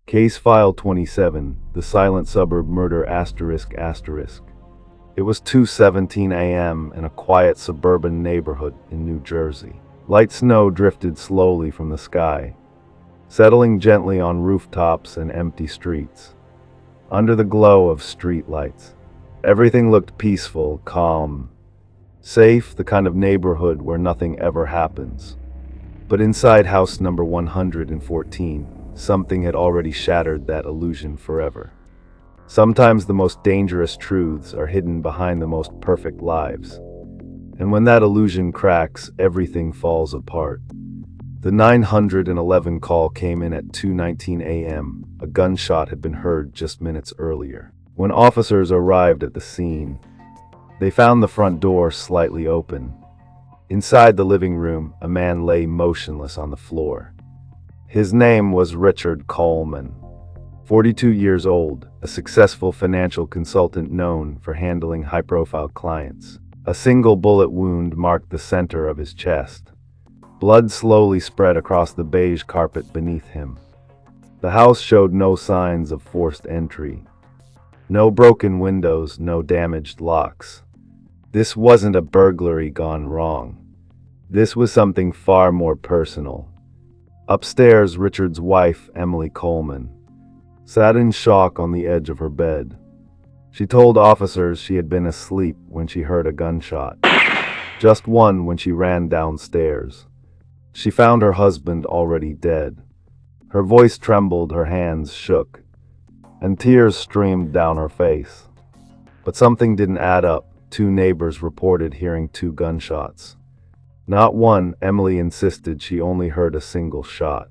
Case File 27, The Silent Suburb Murder ****. It was 2:17 a.m. in a quiet suburban neighborhood in New Jersey. Light snow drifted slowly from the sky, settling gently on rooftops and empty streets. Under the glow of street lights, everything looked peaceful, calm, safe, the kind of neighborhood where nothing ever happens. But inside house number 114, something had already shattered that illusion forever. Sometimes the most dangerous truths are hidden behind the most perfect lives. And when that illusion cracks, everything falls apart. The 911 call came in at 2:19 a.m. A gunshot had been heard just minutes earlier. When officers arrived at the scene, they found the front door slightly open. Inside the living room, a man lay motionless on the floor. His name was Richard Coleman, 42 years old, a successful financial consultant known for handling high-profile clients. A single bullet wound marked the center of his chest. Blood slowly spread across the beige carpet beneath him. The house showed no signs of forced entry. No broken windows, no damaged locks. This wasn't a burglary gone wrong. This was something far more personal. Upstairs, Richard's wife, Emily Coleman, sat in shock on the edge of her bed. She told officers she had been asleep when she heard a gunshot. Just one when she ran downstairs. She found her husband already dead. Her voice trembled, her hands shook, and tears streamed down her face. But something didn't add up. 2 neighbors reported hearing 2 gunshots. Not one, Emily insisted she only heard a single shot.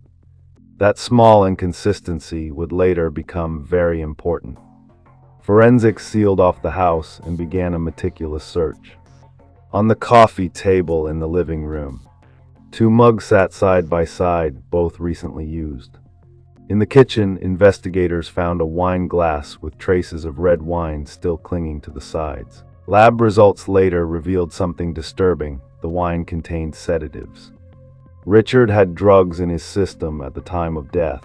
That small inconsistency would later become very important. Forensics sealed off the house and began a meticulous search. On the coffee table in the living room, 2 mugs sat side by side, both recently used. In the kitchen, investigators found a wine glass with traces of red wine still clinging to the sides. Lab results later revealed something disturbing. The wine contained sedatives. Richard had drugs in his system at the time of death.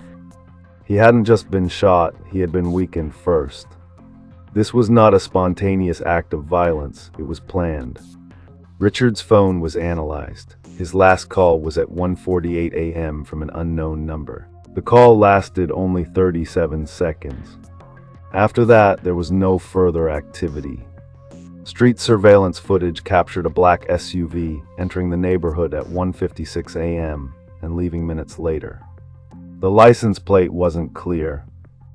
He hadn't just been shot, he had been weakened first. This was not a spontaneous act of violence, it was planned. Richard's phone was analyzed. His last call was at 1:48 a.m. from an unknown number. The call lasted only 37 seconds. After that, there was no further activity. Street surveillance footage captured a black SUV entering the neighborhood at 1:56 a.m. and leaving minutes later. The license plate wasn't clear,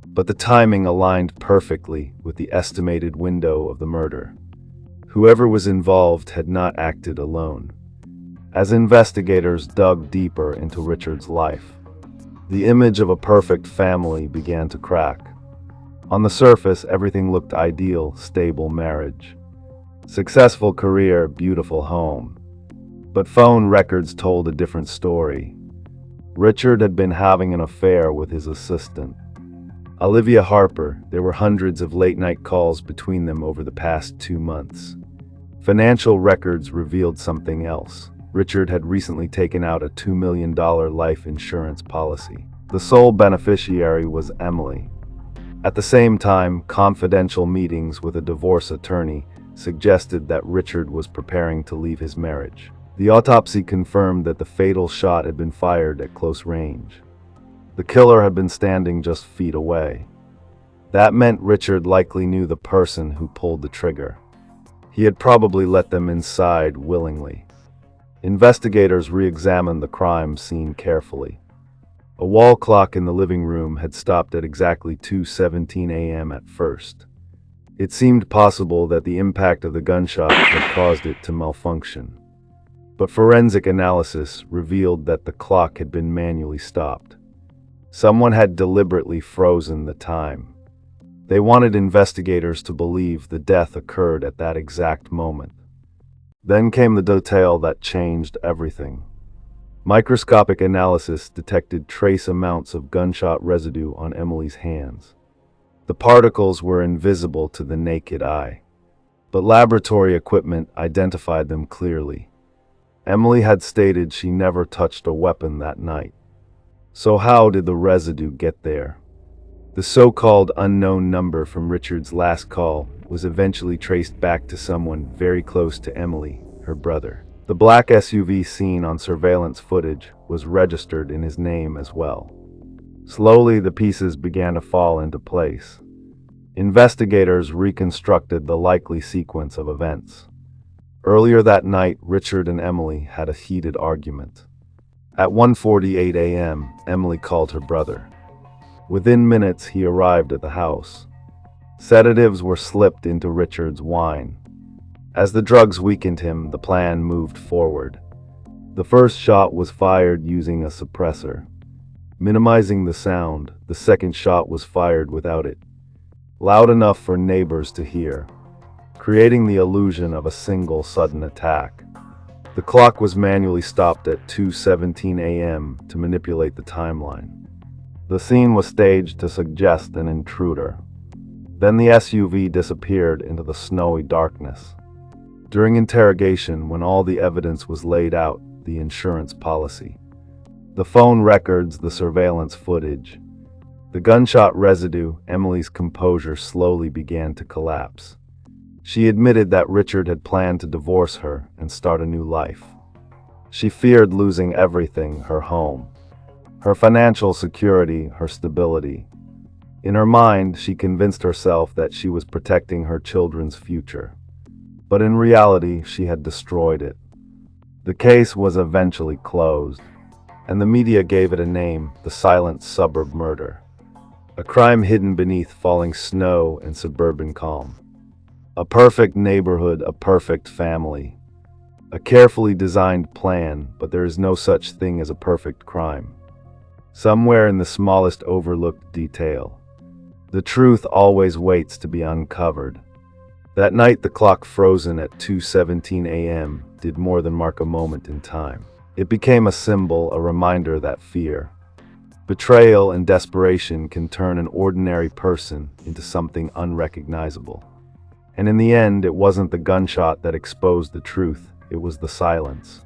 but the timing aligned perfectly with the estimated window of the murder. Whoever was involved had not acted alone. As investigators dug deeper into Richard's life, the image of a perfect family began to crack. On the surface, everything looked ideal: stable marriage, successful career, beautiful home. But phone records told a different story. Richard had been having an affair with his assistant, Olivia Harper. There were hundreds of late-night calls between them over the past 2 months. Financial records revealed something else. Richard had recently taken out a $2 million life insurance policy. The sole beneficiary was Emily. At the same time, confidential meetings with a divorce attorney suggested that Richard was preparing to leave his marriage. The autopsy confirmed that the fatal shot had been fired at close range. The killer had been standing just feet away. That meant Richard likely knew the person who pulled the trigger. He had probably let them inside willingly. Investigators re-examined the crime scene carefully. A wall clock in the living room had stopped at exactly 2:17 a.m. at first. It seemed possible that the impact of the gunshot had caused it to malfunction. But forensic analysis revealed that the clock had been manually stopped. Someone had deliberately frozen the time. They wanted investigators to believe the death occurred at that exact moment. Then came the detail that changed everything. Microscopic analysis detected trace amounts of gunshot residue on Emily's hands. The particles were invisible to the naked eye, but laboratory equipment identified them clearly. Emily had stated she never touched a weapon that night. So how did the residue get there? The so-called unknown number from Richard's last call was eventually traced back to someone very close to Emily, her brother. The black SUV seen on surveillance footage was registered in his name as well. Slowly, the pieces began to fall into place. Investigators reconstructed the likely sequence of events. Earlier that night, Richard and Emily had a heated argument. At 1:48 a.m., Emily called her brother. Within minutes, he arrived at the house. Sedatives were slipped into Richard's wine. As the drugs weakened him, the plan moved forward. The first shot was fired using a suppressor. Minimizing the sound, the second shot was fired without it, loud enough for neighbors to hear, creating the illusion of a single sudden attack. The clock was manually stopped at 2:17 a.m. to manipulate the timeline. The scene was staged to suggest an intruder. Then the SUV disappeared into the snowy darkness. During interrogation, when all the evidence was laid out, the insurance policy, the phone records, the surveillance footage, the gunshot residue, Emily's composure slowly began to collapse. She admitted that Richard had planned to divorce her and start a new life. She feared losing everything: her home, her financial security, her stability. In her mind, she convinced herself that she was protecting her children's future. But in reality, she had destroyed it. The case was eventually closed, and the media gave it a name: the silent suburb murder. A crime hidden beneath falling snow and suburban calm. A perfect neighborhood, a perfect family. A carefully designed plan, but there is no such thing as a perfect crime. Somewhere in the smallest overlooked detail, the truth always waits to be uncovered. That night, the clock frozen at 2:17 a.m. did more than mark a moment in time. It became a symbol, a reminder that fear, betrayal, and desperation can turn an ordinary person into something unrecognizable. And in the end, it wasn't the gunshot that exposed the truth, it was the silence.